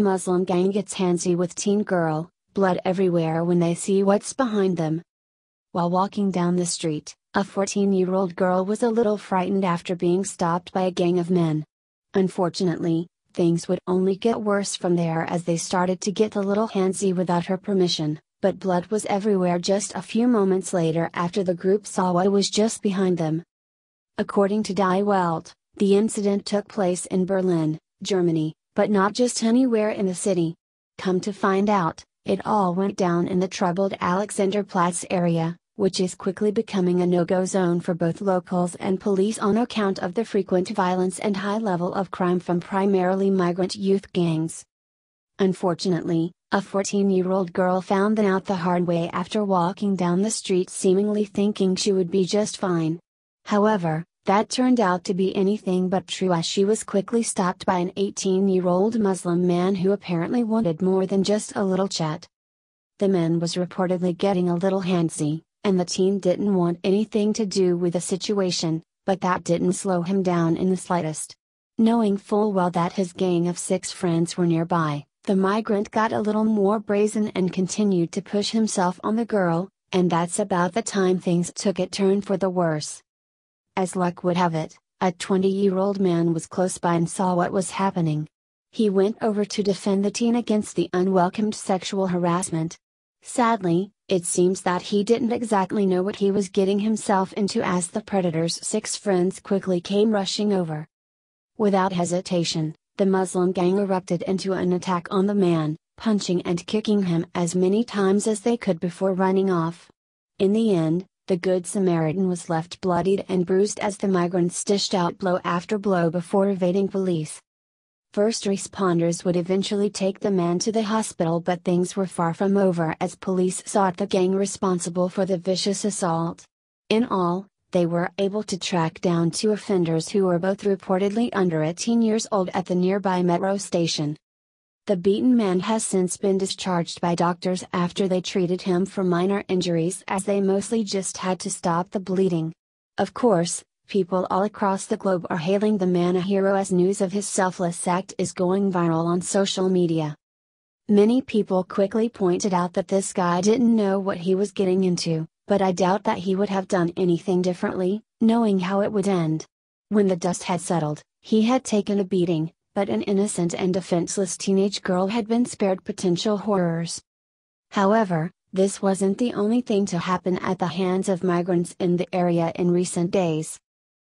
Muslim gang gets handsy with teen girl, blood everywhere when they see what's behind them. While walking down the street, a 14-year-old girl was a little frightened after being stopped by a gang of men. Unfortunately, things would only get worse from there as they started to get a little handsy without her permission, but blood was everywhere just a few moments later after the group saw what was just behind them. According to Die Welt, the incident took place in Berlin, Germany, but not just anywhere in the city. Come to find out, it all went down in the troubled Alexanderplatz area, which is quickly becoming a no-go zone for both locals and police on account of the frequent violence and high level of crime from primarily migrant youth gangs. Unfortunately, a 14-year-old girl found that out the hard way after walking down the street seemingly thinking she would be just fine. However, that turned out to be anything but true as she was quickly stopped by an 18-year-old Muslim man who apparently wanted more than just a little chat. The man was reportedly getting a little handsy, and the teen didn't want anything to do with the situation, but that didn't slow him down in the slightest. Knowing full well that his gang of 6 friends were nearby, the migrant got a little more brazen and continued to push himself on the girl, and that's about the time things took a turn for the worse. As luck would have it, a 20-year-old man was close by and saw what was happening. He went over to defend the teen against the unwelcomed sexual harassment. Sadly, it seems that he didn't exactly know what he was getting himself into as the predator's 6 friends quickly came rushing over. Without hesitation, the Muslim gang erupted into an attack on the man, punching and kicking him as many times as they could before running off. In the end, the Good Samaritan was left bloodied and bruised as the migrants dished out blow after blow before evading police. First responders would eventually take the man to the hospital, but things were far from over as police sought the gang responsible for the vicious assault. In all, they were able to track down 2 offenders who were both reportedly under 18 years old at the nearby metro station. The beaten man has since been discharged by doctors after they treated him for minor injuries as they mostly just had to stop the bleeding. Of course, people all across the globe are hailing the man a hero as news of his selfless act is going viral on social media. Many people quickly pointed out that this guy didn't know what he was getting into, but I doubt that he would have done anything differently, knowing how it would end. When the dust had settled, he had taken a beating, but an innocent and defenseless teenage girl had been spared potential horrors. However, this wasn't the only thing to happen at the hands of migrants in the area in recent days.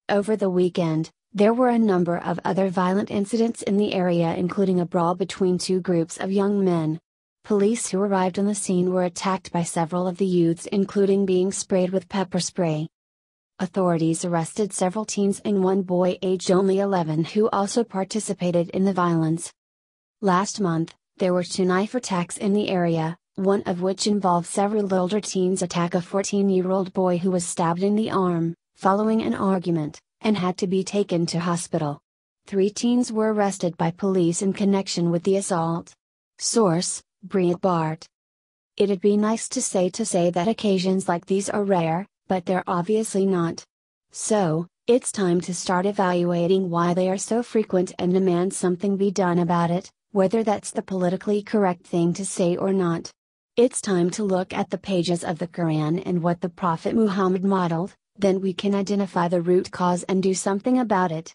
Over the weekend, there were a number of other violent incidents in the area, including a brawl between 2 groups of young men. Police who arrived on the scene were attacked by several of the youths, including being sprayed with pepper spray. Authorities arrested several teens and 1 boy aged only 11 who also participated in the violence. Last month, there were 2 knife attacks in the area, one of which involved several older teens attack a 14-year-old boy who was stabbed in the arm, following an argument, and had to be taken to hospital. 3 teens were arrested by police in connection with the assault. Source: Breitbart. It'd be nice to say that occasions like these are rare, but they're obviously not. So, it's time to start evaluating why they are so frequent and demand something be done about it, whether that's the politically correct thing to say or not. It's time to look at the pages of the Quran and what the Prophet Muhammad modeled, then we can identify the root cause and do something about it.